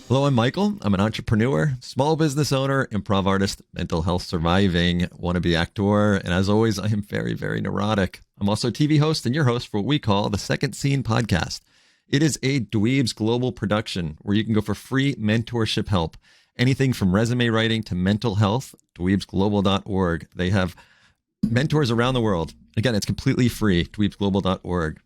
Hello, I'm Michael. I'm an entrepreneur, small business owner, improv artist, mental health surviving, wannabe actor, and as always, I am very, very neurotic. I'm also a TV host and your host for what we call the Second Scene Podcast. It is a Dweebs global production where you can go for free mentorship help. Anything from resume writing to mental health, dweebsglobal.org. They have mentors around the world. Again, it's completely free, dweebsglobal.org.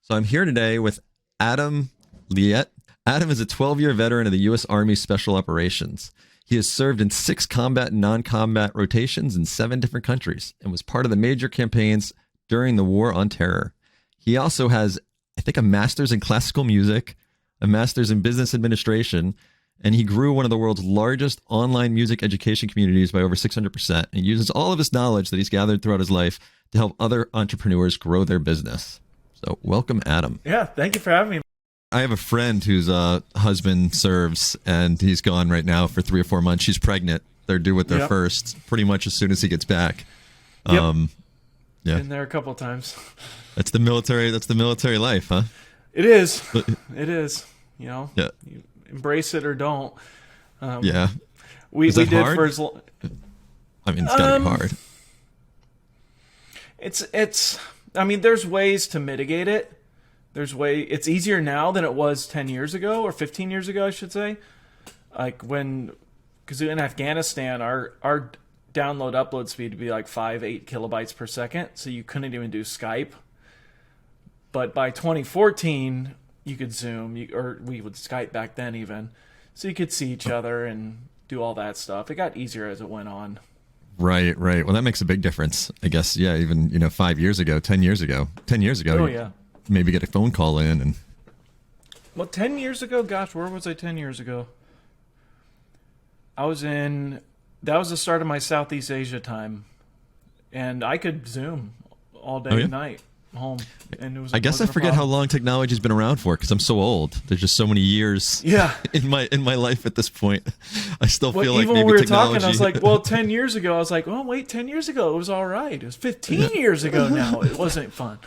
So I'm here today with Adam Liette. Adam is a 12-year veteran of the U.S. Army Special Operations. He has served in 6 combat and non-combat rotations in 7 different countries and was part of the major campaigns during the War on Terror. He also has, I think, a master's in classical music, a master's in business administration, and he grew one of the world's largest online music education communities by over 600%. And uses all of his knowledge that he's gathered throughout his life to help other entrepreneurs grow their business. So welcome, Adam. Yeah, thank you for having me. I have a friend whose husband serves, and he's gone right now for 3 or 4 months. She's pregnant. They're due with their first pretty much as soon as he gets back. Yeah. Been there a couple of times. That's the military. That's the military life, huh? It is. It is. You embrace it or don't. We is that did hard? for as long. I mean, it's gotta be hard. It's. I mean, there's ways to mitigate it. It's easier now than it was 10 years ago or 15 years ago, I should say. Because in Afghanistan, our download upload speed would be like 8 kilobytes per second, so you couldn't even do Skype. But by 2014, you could Zoom, or we would Skype back then even, so you could see each other and do all that stuff. It got easier as it went on. Right. Well, that makes a big difference, I guess. Yeah, even 5 years ago, 10 years ago. Oh yeah. Maybe get a phone call in and. Well, 10 years ago, gosh, where was I 10 years ago? That was the start of my Southeast Asia time. And I could Zoom all day and night home. And it was. I guess I forget how long technology's been around for because I'm so old. There's just so many years in my life at this point. I still feel like even maybe when we were technology... talking, I was like, well, 10 years ago, I was like, oh, wait, 10 years ago, it was all right. It was 15 years ago now. It wasn't fun.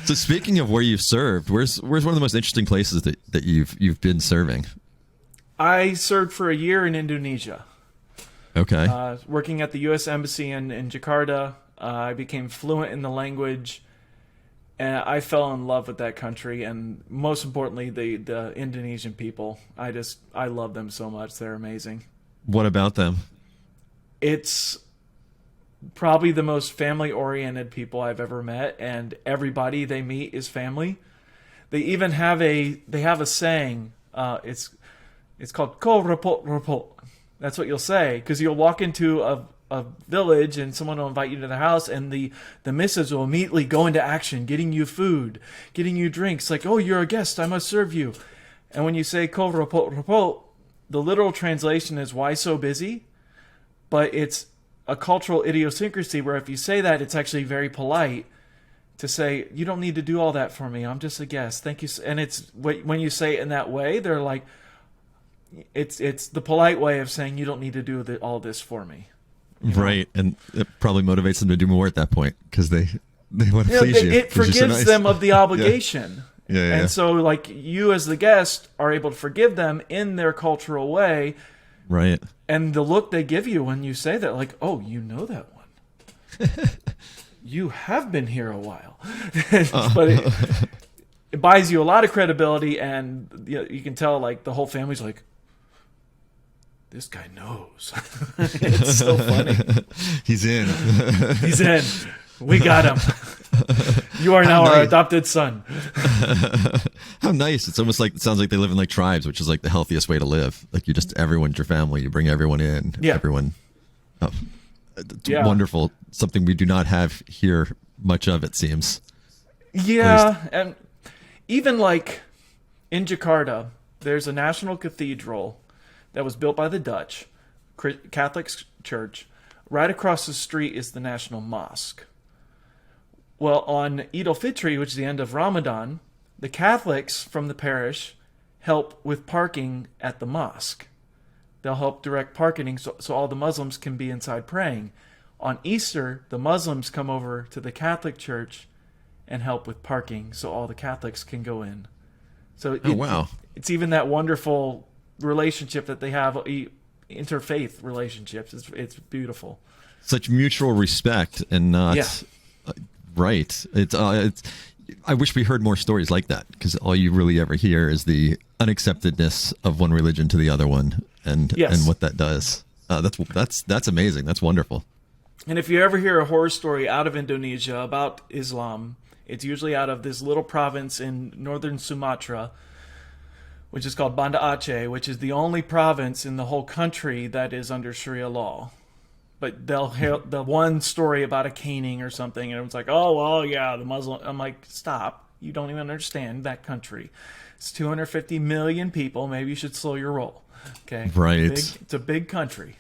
So speaking of where you've served, where's one of the most interesting places that you've been serving? I served for a year in Indonesia. Okay. Working at the U.S. Embassy in Jakarta. I became fluent in the language, and I fell in love with that country, and most importantly, the Indonesian people. I love them so much. They're amazing. What about them? It's probably the most family-oriented people I've ever met, and everybody they meet is family. They even have a saying. It's called "Ko repot repot." That's what you'll say, because you'll walk into a village and someone will invite you to the house, and the missus will immediately go into action, getting you food, getting you drinks, like, oh, you're a guest, I must serve you. And when you say "Ko repot repot," the literal translation is "why so busy?" But it's a cultural idiosyncrasy where if you say that, it's actually very polite to say, you don't need to do all that for me, I'm just a guest, thank you. And it's when you say it in that way, they're like, it's the polite way of saying you don't need to do all this for me. Right, and it probably motivates them to do more at that point because they want to please you. It forgives them of the obligation. Yeah. And so, like, you as the guest are able to forgive them in their cultural way. Right. And the look they give you when you say that, like, oh, you know that one. You have been here a while. But it buys you a lot of credibility, and you can tell, like, the whole family's like, this guy knows. It's so funny. He's in. He's in. We got him. You are now our adopted son. How nice. It's almost like, it sounds like they live in like tribes, which is like the healthiest way to live. Like everyone's your family. You bring everyone in. Yeah. Everyone. Oh, it's wonderful. Something we do not have here much of, it seems. Yeah. And even like in Jakarta, there's a national cathedral that was built by the Dutch Catholic Church. Right across the street is the National Mosque. Well, on Eid al-Fitr, which is the end of Ramadan, the Catholics from the parish help with parking at the mosque. They'll help direct parking so all the Muslims can be inside praying. On Easter, the Muslims come over to the Catholic Church and help with parking so all the Catholics can go in. So Oh, wow. it's even that wonderful relationship that they have, interfaith relationships. It's beautiful. Such mutual respect and not Yeah. right. It's. I wish we heard more stories like that, because all you really ever hear is the unacceptedness of one religion to the other one, and Yes. and what that does. That's amazing. That's wonderful. And if you ever hear a horror story out of Indonesia about Islam, it's usually out of this little province in northern Sumatra, which is called Banda Aceh, which is the only province in the whole country that is under Sharia law. But they'll hear the one story about a caning or something, and it's like, oh, well, yeah, the Muslim. I'm like, stop. You don't even understand that country. It's 250 million people. Maybe you should slow your roll. Okay? Right. It's a big country.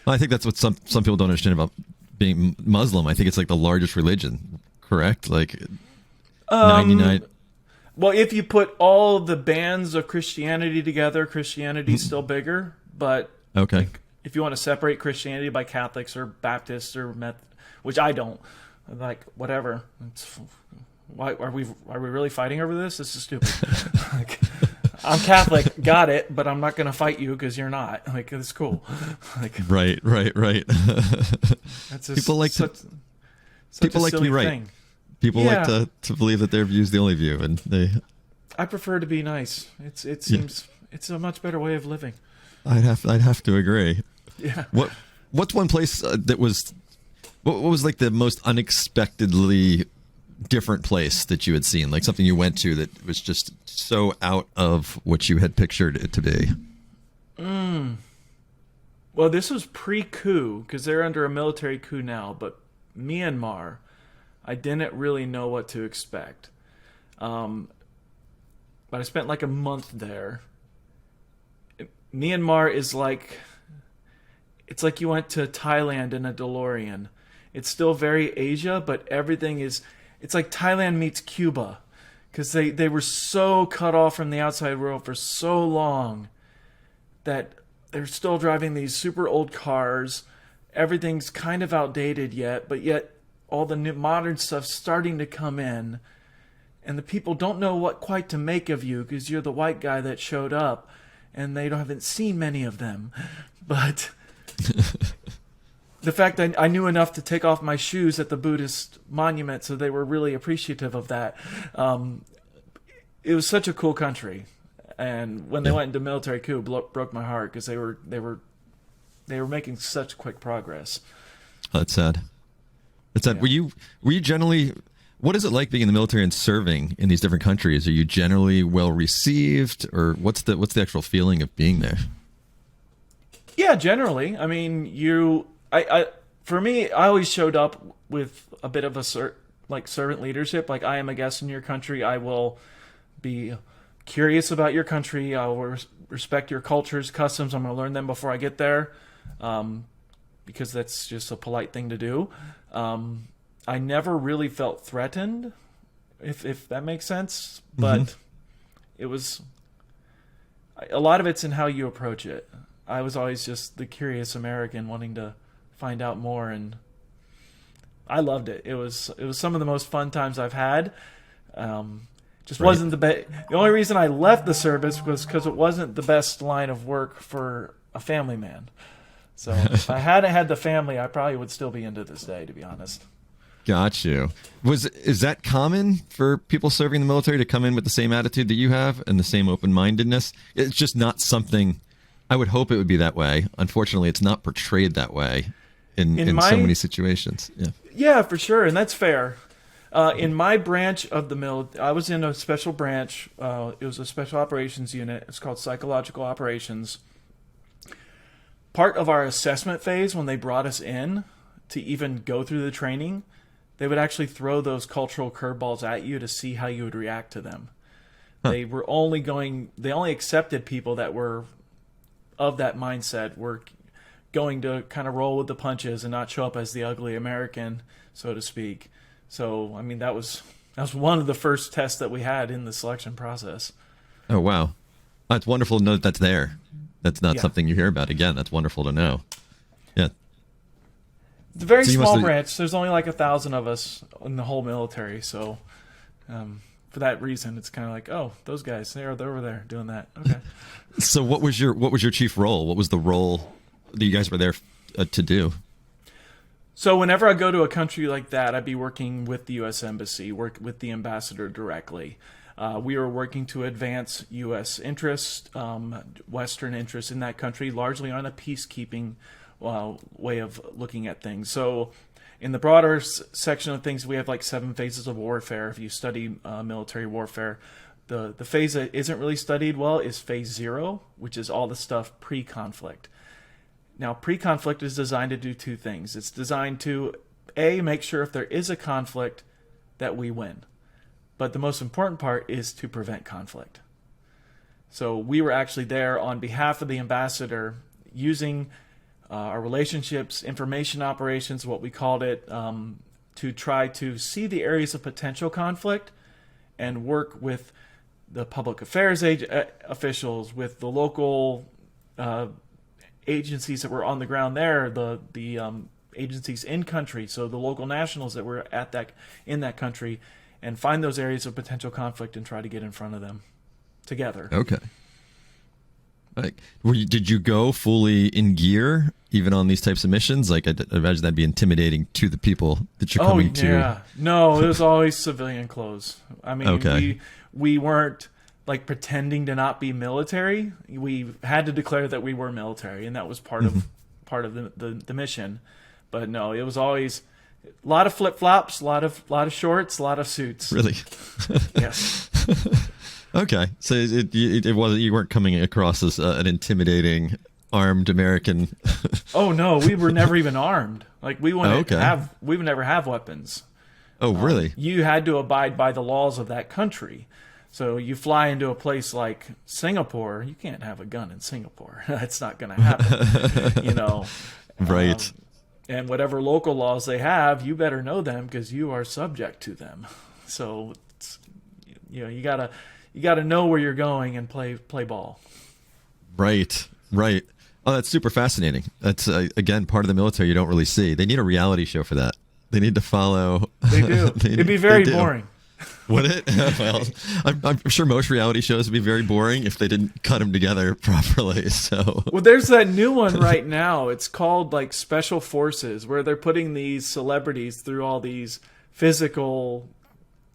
Well, I think that's what some people don't understand about being Muslim. I think it's like the largest religion, correct? Like 99. Well, if you put all the bands of Christianity together, Christianity's still bigger. But Okay. if you want to separate Christianity by Catholics or Baptists or which I don't, like whatever. Why are we really fighting over this? This is stupid. Like, I'm Catholic, got it, but I'm not going to fight you because you're not. Like, it's cool. Like, Right. that's just People like such people a like to be silly right. thing. People Yeah. like to believe that their view is the only view, and they. I prefer to be nice. It seems it's a much better way of living. I'd have to agree. Yeah. What's one place that was what was like the most unexpectedly different place that you had seen, like something you went to that was just so out of what you had pictured it to be? Well, this was pre-coup because they're under a military coup now, but Myanmar, I didn't really know what to expect. But I spent like a month there. Myanmar is like, it's like you went to Thailand in a DeLorean. It's still very Asia, but everything is, it's like Thailand meets Cuba, because they were so cut off from the outside world for so long that they're still driving these super old cars. Everything's kind of outdated but yet all the new modern stuff's starting to come in. And the people don't know what quite to make of you because you're the white guy that showed up, and they haven't seen many of them. But the fact that I knew enough to take off my shoes at the Buddhist monument, so they were really appreciative of that. It was such a cool country. And when they went into military coup, broke my heart because they were making such quick progress. Oh, that's sad. That's sad. Yeah. Were you generally? What is it like being in the military and serving in these different countries? Are you generally well received, or what's the actual feeling of being there? Yeah, generally. I mean, for me, I always showed up with a bit of a servant leadership. Like, I am a guest in your country. I will be curious about your country. I will respect your cultures, customs. I'm going to learn them before I get there, because that's just a polite thing to do. I never really felt threatened, if that makes sense. But it was a lot of it's in how you approach it. I was always just the curious American wanting to find out more, and I loved it. It was some of the most fun times I've had. Just wasn't the best. The only reason I left the service was because it wasn't the best line of work for a family man. So if I hadn't had the family, I probably would still be into this day, to be honest. Got you. Is that common for people serving in the military to come in with the same attitude that you have and the same open-mindedness? It's just not something. I would hope it would be that way. Unfortunately, it's not portrayed that way in so many situations. Yeah. Yeah, for sure, and that's fair. In my branch of the military, I was in a special branch. It was a special operations unit. It's called psychological operations. Part of our assessment phase, when they brought us in to even go through the training, they would actually throw those cultural curveballs at you to see how you would react to them. Huh. They only accepted people that were of that mindset, were going to kind of roll with the punches and not show up as the ugly American, so to speak. So, I mean, that was one of the first tests that we had in the selection process. Oh, wow. That's wonderful to know that that's there. That's not something you hear about. Again, that's wonderful to know. Yeah. It's a very small branch. There's only like 1,000 of us in the whole military. So for that reason, it's kind of like, oh, those guys, they're over there doing that. Okay. So what was your chief role? What was the role that you guys were there to do? So whenever I go to a country like that, I'd be working with the U.S. Embassy, work with the ambassador directly. We were working to advance U.S. interests, Western interests in that country, largely on a peacekeeping way of looking at things. So in the broader section of things, we have like 7 phases of warfare. If you study military warfare, the phase that isn't really studied well is phase 0, which is all the stuff pre-conflict. Now, pre-conflict is designed to do 2 things. It's designed to, A, make sure if there is a conflict that we win. But the most important part is to prevent conflict. So we were actually there on behalf of the ambassador using our relationships, information operations, what we called it, to try to see the areas of potential conflict and work with the public affairs officials, with the local agencies that were on the ground there, the agencies in country, so the local nationals that were in that country, and find those areas of potential conflict and try to get in front of them together. Okay. Like, did you go fully in gear even on these types of missions? Like, I imagine that'd be intimidating to the people that you're coming to. Oh yeah, no, it was always civilian clothes. I mean, okay. we weren't like pretending to not be military. We had to declare that we were military, and that was part of the mission. But no, it was always a lot of flip flops, a lot of shorts, a lot of suits. Really? Yes. Okay, so it wasn't, you weren't coming across as an intimidating armed American. Oh no, we were never even armed. Like we would never have weapons. Oh really? You had to abide by the laws of that country. So you fly into a place like Singapore, you can't have a gun in Singapore. That's not going to happen, you know. Right. And whatever local laws they have, you better know them because you are subject to them. So, you gotta know where you're going and play ball. Right. Oh, that's super fascinating. That's again part of the military you don't really see. They need a reality show for that. They need to follow. They do. It'd be very boring. Would it? Well, I'm sure most reality shows would be very boring if they didn't cut them together properly. So, well, there's that new one right now. It's called like Special Forces, where they're putting these celebrities through all these physical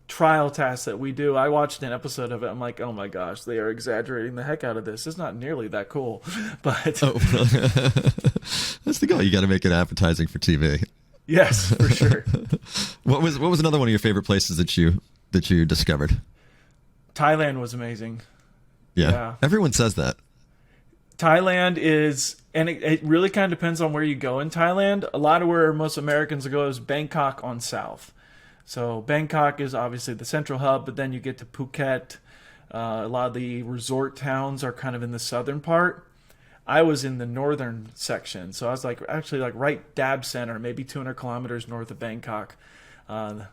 trial tasks that we do. I watched an episode of it. I'm like, oh my gosh, they are exaggerating the heck out of this. It's not nearly that cool, but that's the goal. You got to make it appetizing for TV. Yes, for sure. What was another one of your favorite places that you discovered? Thailand was amazing. Yeah. Everyone says that. Thailand is, and it really kind of depends on where you go in Thailand. A lot of where most Americans go is Bangkok on south. So Bangkok is obviously the central hub, but then you get to Phuket. A lot of the resort towns are kind of in the southern part. I was in the northern section, so I was actually right dab center, maybe 200 kilometers north of Bangkok, in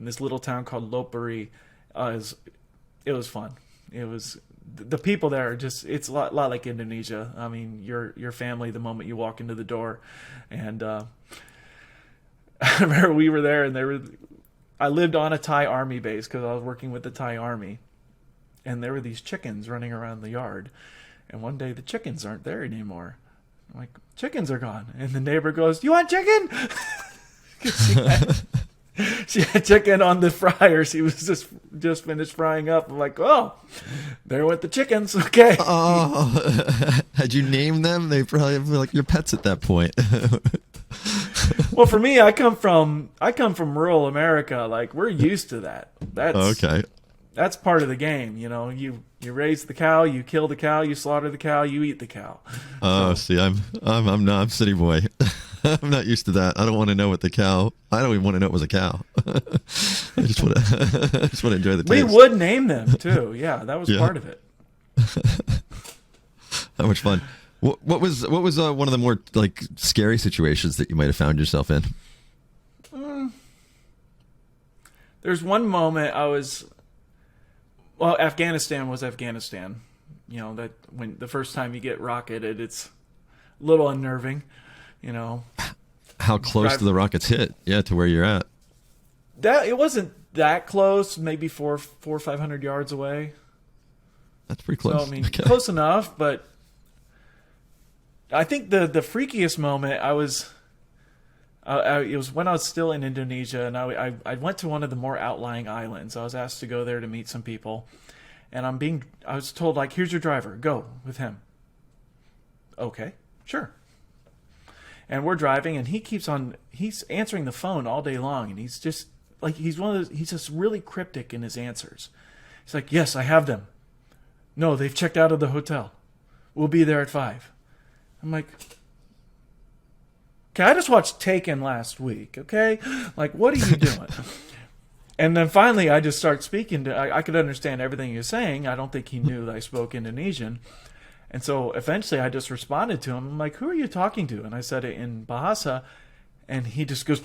this little town called Lopburi. It was fun. It was, the people there are just, it's a lot like Indonesia. I mean, your family the moment you walk into the door, and I remember we were there, and I lived on a Thai army base because I was working with the Thai army, and there were these chickens running around the yard. And one day the chickens aren't there anymore. I'm like, chickens are gone. And the neighbor goes, "You want chicken?" she had chicken on the fryer. She was just finished frying up. I'm like, oh, there went the chickens. Okay. Oh, had you named them? They probably were like your pets at that point. Well, for me, I come from rural America. Like, we're used to that. That's okay. That's part of the game, you know. You raise the cow, you kill the cow, you slaughter the cow, you eat the cow. Oh, see, I'm city boy. I'm not used to that. I don't want to know what the cow. I don't even want to know it was a cow. I just want to enjoy the taste. We would name them too. Yeah, that was part of it. How much fun! What was one of the more like scary situations that you might have found yourself in? There's one moment I was. Well, Afghanistan was Afghanistan. You know, that when the first time you get rocketed, it's a little unnerving, you know. How close do the rockets hit? Yeah, to where you're at. It wasn't that close, maybe 400-500 yards away. That's pretty close. So, I mean, close enough, but I think the freakiest moment it was when I was still in Indonesia, and I went to one of the more outlying islands. I was asked to go there to meet some people, and I was told, like, here's your driver, go with him. Okay, sure. And we're driving, and he's answering the phone all day long, and he's just like, he's just really cryptic in his answers. He's like, yes, I have them. No, they've checked out of the hotel. We'll be there at 5. I'm like, okay, I just watched Taken last week, okay? Like, what are you doing? And then finally I just start speaking I could understand everything he was saying. I don't think he knew that I spoke Indonesian. And so eventually I just responded to him. I'm like, who are you talking to? And I said it in Bahasa, and he just goes,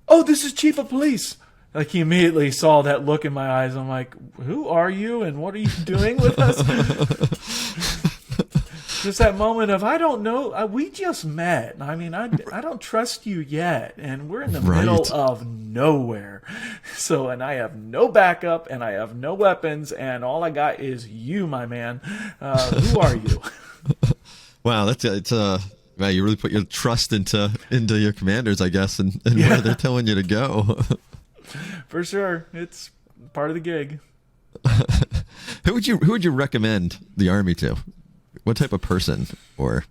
oh, this is Chief of Police. Like, he immediately saw that look in my eyes. I'm like, who are you and what are you doing with us? Just that moment of, I don't know. We just met. I mean, I don't trust you yet. And we're in the middle of nowhere. So, and I have no backup and I have no weapons. And all I got is you, my man. Who are you? Wow, wow, you really put your trust into your commanders, I guess, and where they're telling you to go. For sure. It's part of the gig. Who would you recommend the Army to? What type of person? Or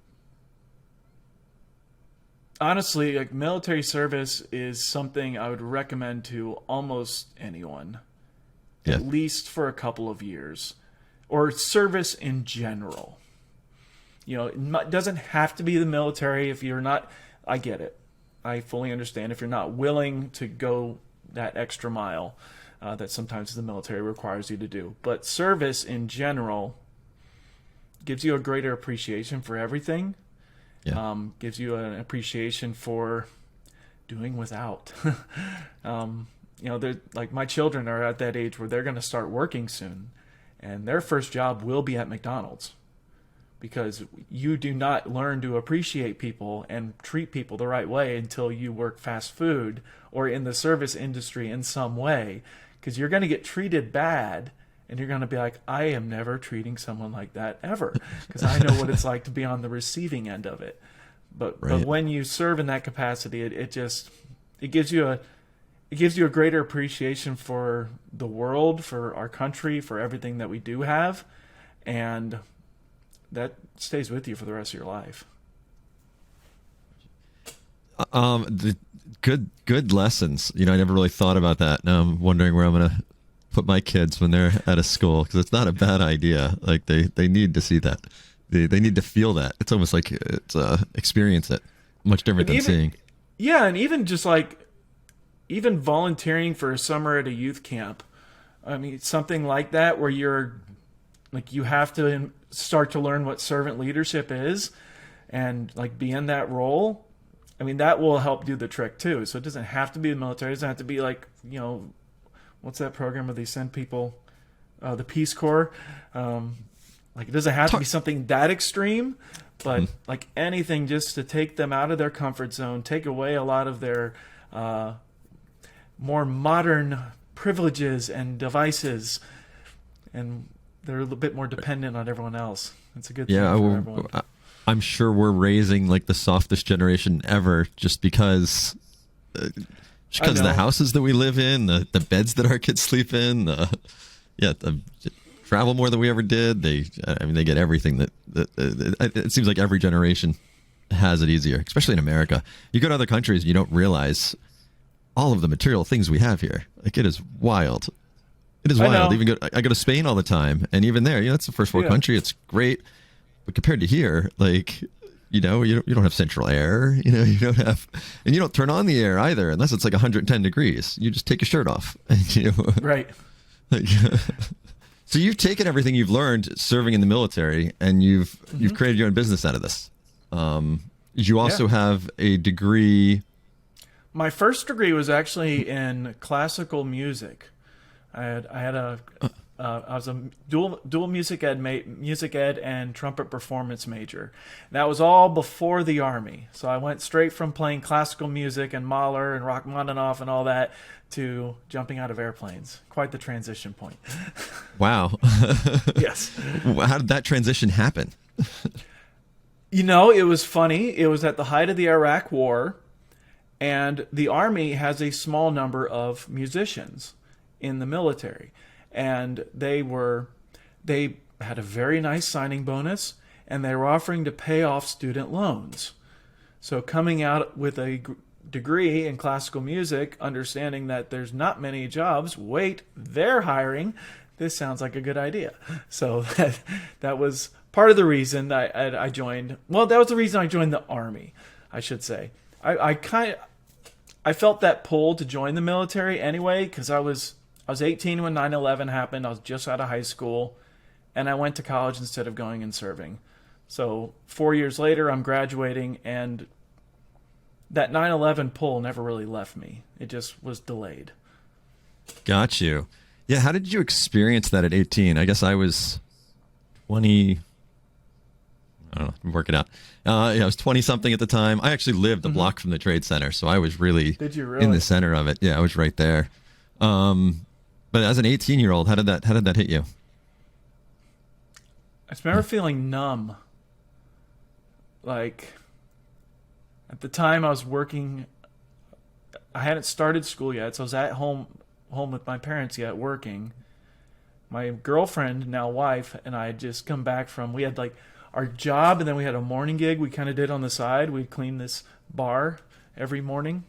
honestly, like, military service is something I would recommend to almost anyone. At least for a couple of years. Or service in general. You know, it doesn't have to be the military if you're not. I get it. I fully understand if you're not willing to go that extra mile that sometimes the military requires you to do. But service in general gives you a greater appreciation for everything. Gives you an appreciation for doing without. You know, they're like, my children are at that age where they're going to start working soon, and their first job will be at McDonald's. Because you do not learn to appreciate people and treat people the right way until you work fast food or in the service industry in some way. Because you're going to get treated bad, and you're going to be like, I am never treating someone like that ever. Because I know what it's like to be on the receiving end of it. But when you serve in that capacity, it gives you a greater appreciation for the world, for our country, for everything that we do have, and that stays with you for the rest of your life. The good lessons. You know, I never really thought about that. Now I'm wondering where I'm going to put my kids when they're out of school, because it's not a bad idea. Like, they need to see that. They need to feel that. It's almost like it's experience it. Much different than seeing. Yeah, and even volunteering for a summer at a youth camp. I mean, something like that where you're like, you have to start to learn what servant leadership is and like be in that role. I mean, that will help do the trick too. So it doesn't have to be the military. It doesn't have to be like, you know, what's that program where they send people, the Peace Corps. Like, it doesn't have to be something that extreme, but like anything just to take them out of their comfort zone, take away a lot of their more modern privileges and devices, and they're a little bit more dependent on everyone else. It's a good thing for everyone. I'm sure we're raising like the softest generation ever, just because of the houses that we live in, the beds that our kids sleep in, travel more than we ever did. They get everything that it seems like every generation has it easier, especially in America. You go to other countries, you don't realize all of the material things we have here. Like, it is wild. It is wild. I go to Spain all the time, and even there, you know, it's the first world country. It's great, but compared to here, like, you know, you don't have central air. You know, you don't have, and you don't turn on the air either unless it's like 110 degrees. You just take your shirt off. And, you know, right. Like, so you've taken everything you've learned serving in the military, and you've created your own business out of this. You also have a degree. My first degree was actually in classical music. I had a I was a dual music ed and trumpet performance major. That was all before the Army. So I went straight from playing classical music and Mahler and Rachmaninoff and all that to jumping out of airplanes. Quite the transition point. Wow. Yes. How did that transition happen? It was funny. It was at the height of the Iraq War, and the Army has a small number of musicians in the military. And they had a very nice signing bonus, and they were offering to pay off student loans. So coming out with a degree in classical music, understanding that there's not many jobs, wait, they're hiring, this sounds like a good idea. So that was part of the reason I joined. Well, that was the reason I joined the Army, I should say. I felt that pull to join the military anyway, because I was 18 when 9/11 happened. I was just out of high school, and I went to college instead of going and serving. So 4 years later, I'm graduating, and that 9/11 pull never really left me. It just was delayed. Got you. Yeah, how did you experience that at 18? I guess I was 20. I don't know, work it out. I was 20-something at the time. I actually lived a block from the Trade Center, so I was really, in the center of it. Yeah, I was right there. But as an 18-year-old, how did that hit you? I just remember feeling numb. Like, at the time I was working, I hadn't started school yet, so I was at home with my parents yet working. My girlfriend, now wife, and I had just come back from, we had like our job, and then we had a morning gig we kind of did on the side. We'd clean this bar every morning.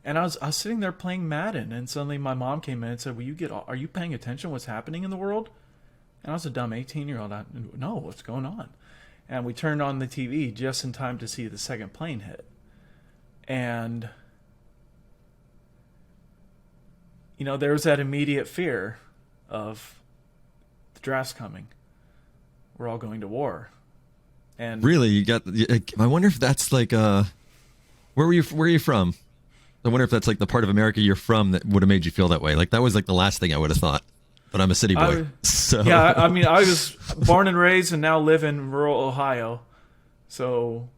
And I was sitting there playing Madden, and suddenly my mom came in and said, are you paying attention to what's happening in the world? And I was a dumb 18-year-old. No, what's going on? And we turned on the TV just in time to see the second plane hit. And, there was that immediate fear of the draft's coming. We're all going to war. And really, I wonder if that's like, where were you from? I wonder if that's like the part of America you're from that would have made you feel that way. Like that was like the last thing I would have thought. But I'm a city boy. Yeah, I mean, I was born and raised and now live in rural Ohio. So,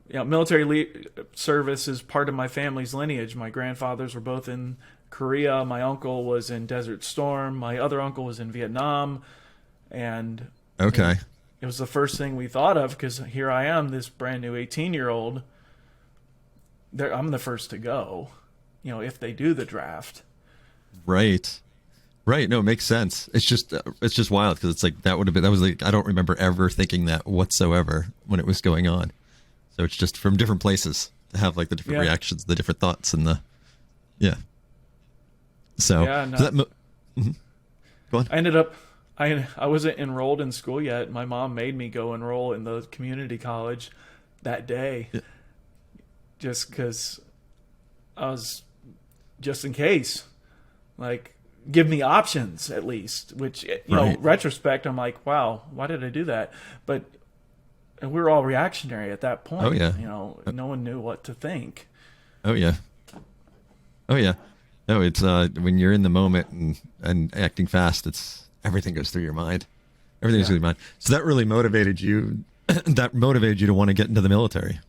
military service is part of my family's lineage. My grandfathers were both in Korea. My uncle was in Desert Storm. My other uncle was in Vietnam. And okay, it was the first thing we thought of, because here I am, this brand new 18-year-old. I'm the first to go, if they do the draft. Right. No, it makes sense. It's just wild, because it's like that was like, I don't remember ever thinking that whatsoever when it was going on. So it's just from different places to have like the different reactions, the different thoughts, and So, mm-hmm. Go on. I ended up, I wasn't enrolled in school yet. My mom made me go enroll in the community college that day. Yeah. Just because I was, just in case, like, give me options at least, which, retrospect, I'm like, wow, why did I do that? But we were all reactionary at that point. Oh, yeah. No one knew what to think. Oh, yeah. No, it's when you're in the moment and acting fast, everything goes through your mind. Everything goes through your mind. So that really motivated you. That motivated you to want to get into the military.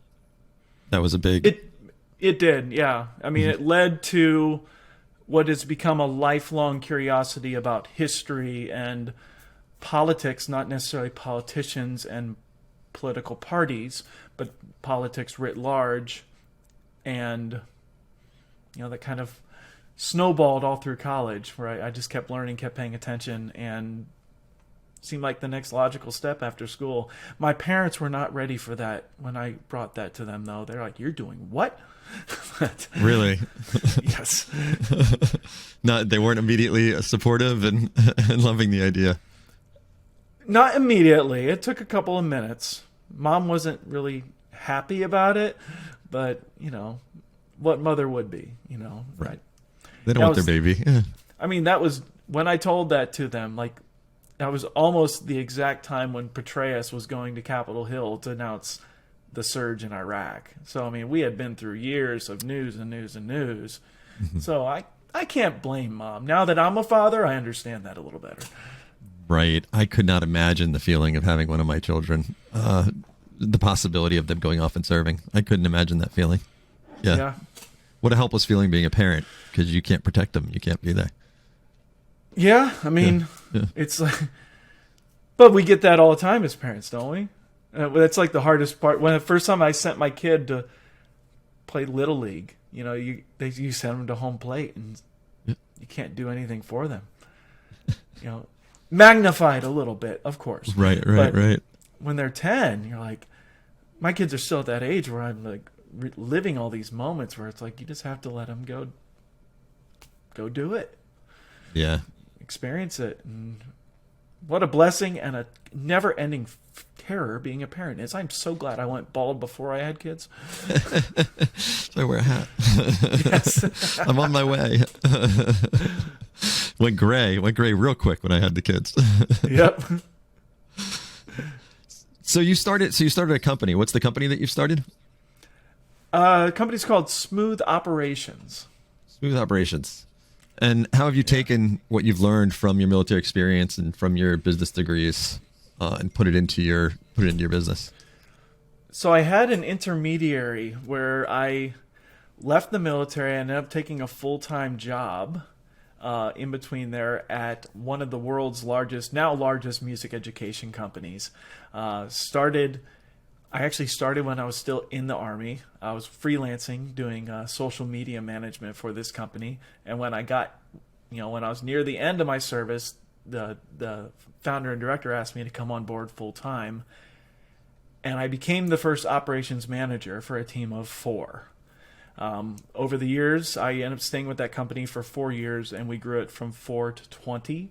That was a big... It did, yeah. I mean, it led to what has become a lifelong curiosity about history and politics, not necessarily politicians and political parties, but politics writ large. And, that kind of snowballed all through college, where I just kept learning, kept paying attention, and seemed like the next logical step after school. My parents were not ready for that when I brought that to them, though. They're like, "You're doing what?" Really? Yes. They weren't immediately supportive and loving the idea. Not immediately. It took a couple of minutes. Mom wasn't really happy about it, but what mother would be, right? They don't want their baby. I mean, that was when I told that to them, like, that was almost the exact time when Petraeus was going to Capitol Hill to announce the surge in Iraq. So, I mean, we had been through years of news and news and news. Mm-hmm. So I can't blame mom. Now that I'm a father, I understand that a little better. Right. I could not imagine the feeling of having one of my children, the possibility of them going off and serving. I couldn't imagine that feeling. Yeah. What a helpless feeling being a parent, because you can't protect them. You can't be there. Yeah. I mean, it's like, but we get that all the time as parents, don't we? That's like the hardest part. When the first time I sent my kid to play Little League, you send them to home plate and you can't do anything for them. Magnified a little bit, of course. Right. When they're 10, you're like, my kids are still at that age where I'm like living all these moments where it's like, you just have to let them go do it. Yeah. Experience it. And what a blessing and a never-ending terror being a parent is. I'm so glad I went bald before I had kids. So I wear a hat. Yes. I'm on my way. Went gray real quick when I had the kids. Yep. So you started a company. What's the company that you've started? The company's called Smooth Operations. Smooth Operations. And how have you taken what you've learned from your military experience and from your business degrees and put it into your business? So I had an intermediary where I left the military. I ended up taking a full-time job in between there at one of the world's largest music education companies. I actually started when I was still in the Army. I was freelancing, doing social media management for this company. And when I got, when I was near the end of my service, the founder and director asked me to come on board full time. And I became the first operations manager for a team of 4. Over the years, I ended up staying with that company for 4 years, and we grew it from 4 to 20.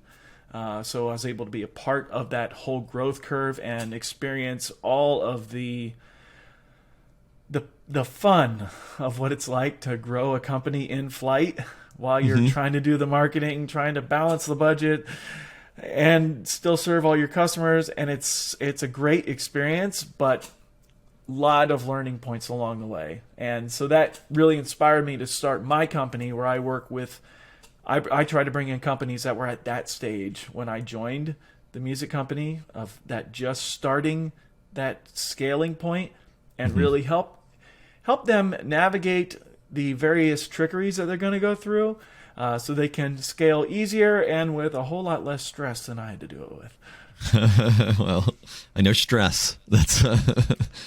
So I was able to be a part of that whole growth curve and experience all of the fun of what it's like to grow a company in flight while you're trying to do the marketing, trying to balance the budget, and still serve all your customers. And it's a great experience, but a lot of learning points along the way. And so that really inspired me to start my company, where I work with I try to bring in companies that were at that stage when I joined the music company, of that just starting that scaling point, and really help them navigate the various trickeries that they're going to go through, so they can scale easier and with a whole lot less stress than I had to do it with. Well, I know stress. That's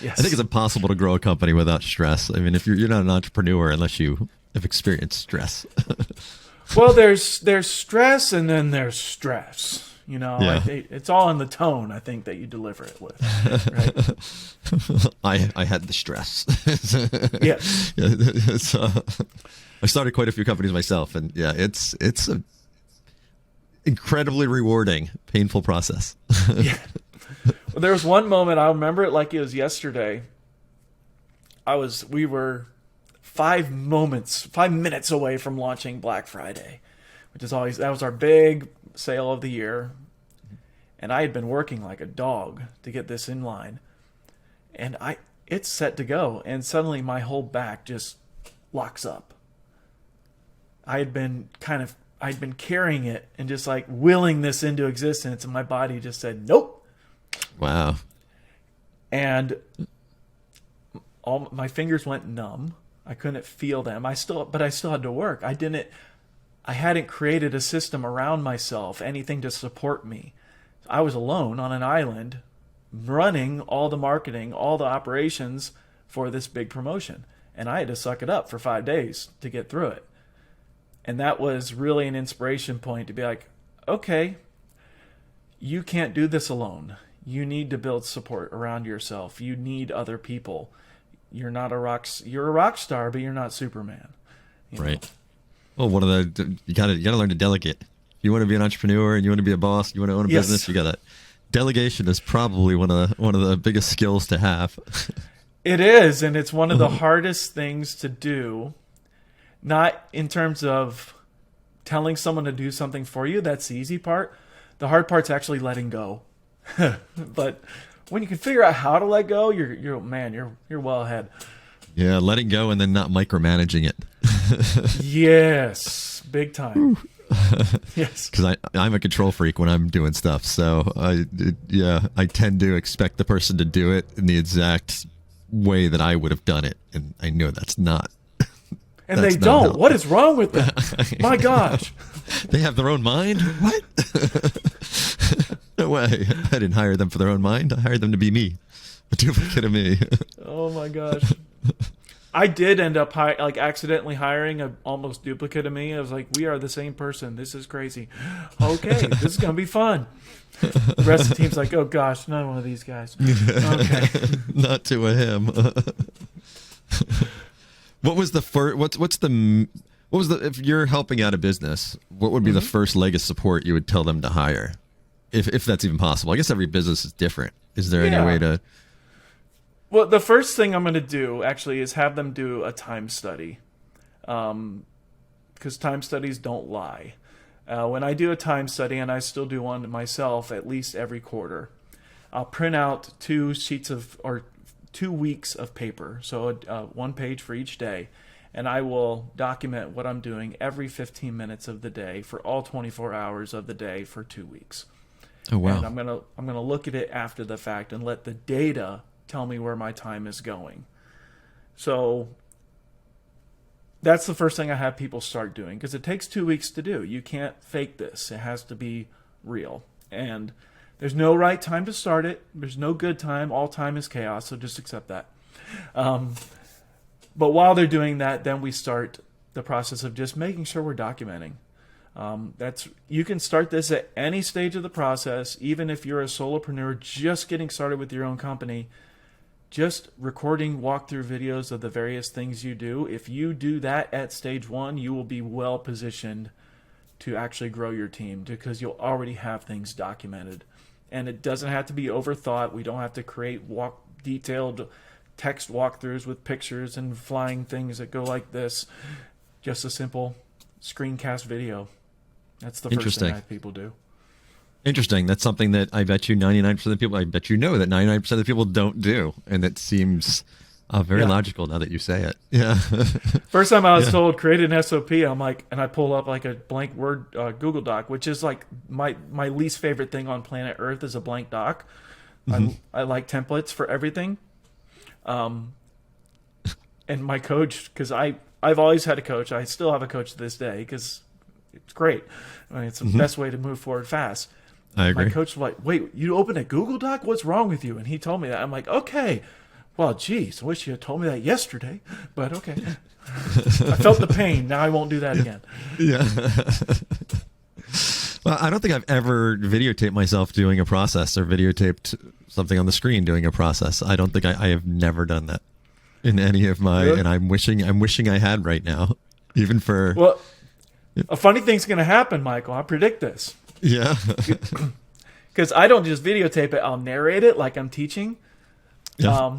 Yes. I think it's impossible to grow a company without stress. I mean, if you're not an entrepreneur unless you have experienced stress. Well, there's stress, and then there's stress. Yeah. It's all in the tone, I think, that you deliver it with. Right? I had the stress. Yes. I started quite a few companies myself, and it's a incredibly rewarding, painful process. Yeah. Well, there was one moment, I remember it like it was yesterday. We were 5 minutes away from launching Black Friday, that was our big sale of the year. And I had been working like a dog to get this in line, and it's set to go. And suddenly my whole back just locks up. I'd been carrying it and just like willing this into existence, and my body just said, nope. Wow. And all my fingers went numb. I couldn't feel them. But I still had to work. I hadn't created a system around myself, anything to support me. I was alone on an island running all the marketing, all the operations for this big promotion. And I had to suck it up for 5 days to get through it. And that was really an inspiration point to be like, okay, you can't do this alone. You need to build support around yourself. You need other people. You're a rock star, but you're not Superman. Right. Well, you gotta learn to delegate. If you want to be an entrepreneur and you want to be a boss, you want to own a business, you gotta. Delegation is probably one of the biggest skills to have. It is, and it's one of the hardest things to do. Not in terms of telling someone to do something for you. That's the easy part. The hard part's actually letting go. But when you can figure out how to let go, you're well ahead. Yeah, letting go and then not micromanaging it. Yes, big time. Yes. Because I'm a control freak when I'm doing stuff. So I tend to expect the person to do it in the exact way that I would have done it. And I know that's not. And they don't. What is wrong with them? My gosh. They have their own mind? What? No way. I didn't hire them for their own mind. I hired them to be me. A duplicate of me. Oh my gosh. I did end up accidentally hiring a almost duplicate of me. I was like, we are the same person. This is crazy. Okay, this is going to be fun. The rest of the team's like, oh gosh, not one of these guys. Okay. Not to a him. What was the first, if you're helping out a business, what would be the first leg of support you would tell them to hire? If that's even possible. I guess every business is different. Is there any way to... Well, the first thing I'm going to do, actually, is have them do a time study. Because time studies don't lie. When I do a time study, and I still do one myself at least every quarter, I'll print out 2 weeks of paper, so 1 page for each day, and I will document what I'm doing every 15 minutes of the day for all 24 hours of the day for 2 weeks. Oh, wow. And I'm gonna look at it after the fact and let the data tell me where my time is going. So that's the first thing I have people start doing, because it takes 2 weeks to do. You can't fake this. It has to be real. And there's no right time to start it. There's no good time. All time is chaos, so just accept that. But while they're doing that, then we start the process of just making sure we're documenting. You can start this at any stage of the process, even if you're a solopreneur just getting started with your own company. Just recording walkthrough videos of the various things you do. If you do that at stage 1, you will be well positioned to actually grow your team, because you'll already have things documented. And it doesn't have to be overthought. We don't have to create detailed text walkthroughs with pictures and flying things that go like this. Just a simple screencast video. That's the first thing I have people do. Interesting. That's something that I bet you 99% of the people, I bet you know that 99% of the people don't do. And that seems very logical now that you say it. Yeah. First time I was told, create an SOP, I'm like, and I pull up like a blank Word Google Doc, which is like my least favorite thing on planet Earth is a blank doc. Mm-hmm. I like templates for everything. And my coach, because I've always had a coach. I still have a coach to this day because it's great. I mean, it's the best way to move forward fast. I agree. My coach was like, wait, you opened a Google Doc? What's wrong with you? And he told me that. I'm like, okay. Well, geez, I wish you had told me that yesterday, but okay. I felt the pain. Now I won't do that again. Yeah. Well, I don't think I've ever videotaped myself doing a process or videotaped something on the screen doing a process. I don't think I have never done that in any of my, really? And I'm wishing I had right now, even for. Well, a funny thing's going to happen, Michael. I predict this. Yeah. Because I don't just videotape it. I'll narrate it like I'm teaching. Yeah.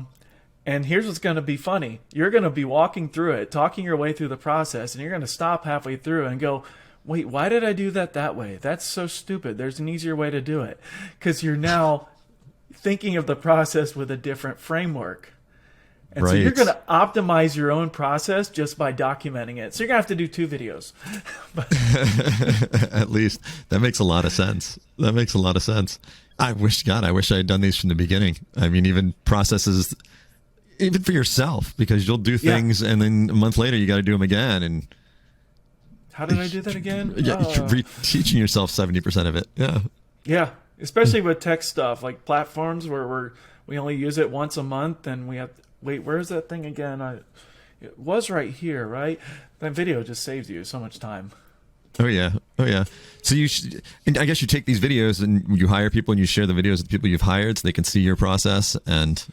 And here's what's going to be funny. You're going to be walking through it, talking your way through the process, and you're going to stop halfway through and go, wait, why did I do that way? That's so stupid. There's an easier way to do it. Because you're now thinking of the process with a different framework. And so you're going to optimize your own process just by documenting it. So you're going to have to do 2 videos. At least. That makes a lot of sense. I wish I had done these from the beginning. I mean, even processes, even for yourself, because you'll do things and then a month later you got to do them again. And how did I do that again? Yeah, you're teaching yourself 70% of it. Yeah. Yeah, especially with tech stuff, like platforms where we only use it once a month and we have... Wait, where's that thing again? It was right here, right? That video just saves you so much time. Oh yeah. So and I guess you take these videos and you hire people and you share the videos with the people you've hired so they can see your process and.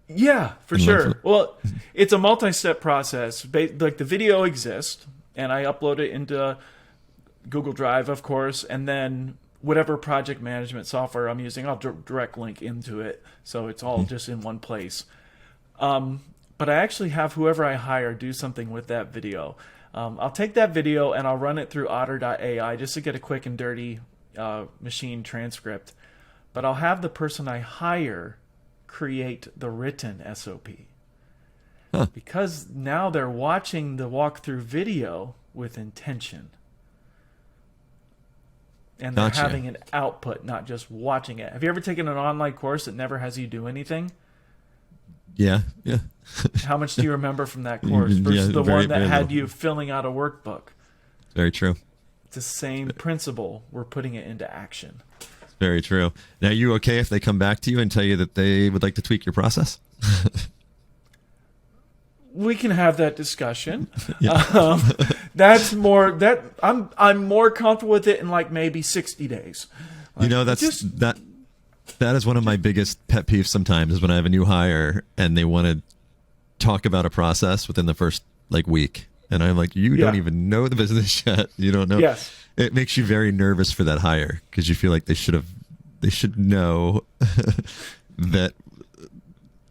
Yeah, for sure. Well, it's a multi-step process. Like the video exists, and I upload it into Google Drive, of course, and then whatever project management software I'm using, I'll direct link into it, so it's all just in one place. But I actually have whoever I hire do something with that video. I'll take that video and I'll run it through otter.ai just to get a quick and dirty machine transcript. But I'll have the person I hire create the written SOP. Huh. Because now they're watching the walkthrough video with intention. And they're Gotcha. having an output, not just watching it. Have you ever taken an online course that never has you do anything? Yeah. How much do you remember from that course versus the one that had you filling out a workbook? Very true. It's the same principle. We're putting it into action. Very true. Now, are you okay if they come back to you and tell you that they would like to tweak your process? We can have that discussion. Yeah. That's more that I'm more comfortable with it in like maybe 60 days. Like, that is one of my biggest pet peeves sometimes is when I have a new hire and they want to talk about a process within the first like week. And I'm like, you don't even know the business yet. You don't know. Yes. It makes you very nervous for that hire because you feel like they should know that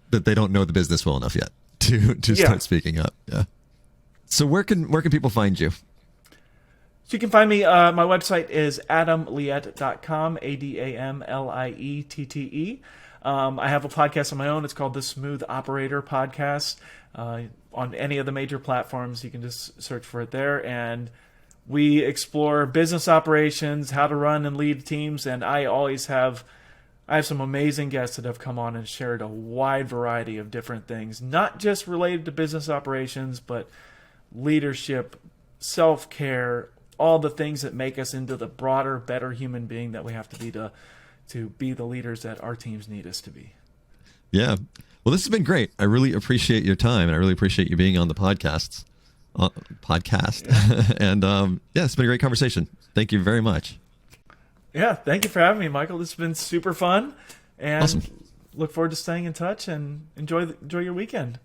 they don't know the business well enough yet to start speaking up. Yeah. So where can people find you? So you can find me, my website is adamliette.com, ADAMLIETTE. I have a podcast of my own. It's called the Smooth Operator Podcast. On any of the major platforms, you can just search for it there. And we explore business operations, how to run and lead teams. And I have some amazing guests that have come on and shared a wide variety of different things, not just related to business operations, but leadership, self-care, all the things that make us into the broader, better human being that we have to be to be the leaders that our teams need us to be. Yeah. Well, this has been great. I really appreciate your time, and I really appreciate you being on the podcast. Yeah. And it's been a great conversation. Thank you very much. Yeah, thank you for having me, Michael. This has been super fun, and Awesome. Look forward to staying in touch and enjoy your weekend.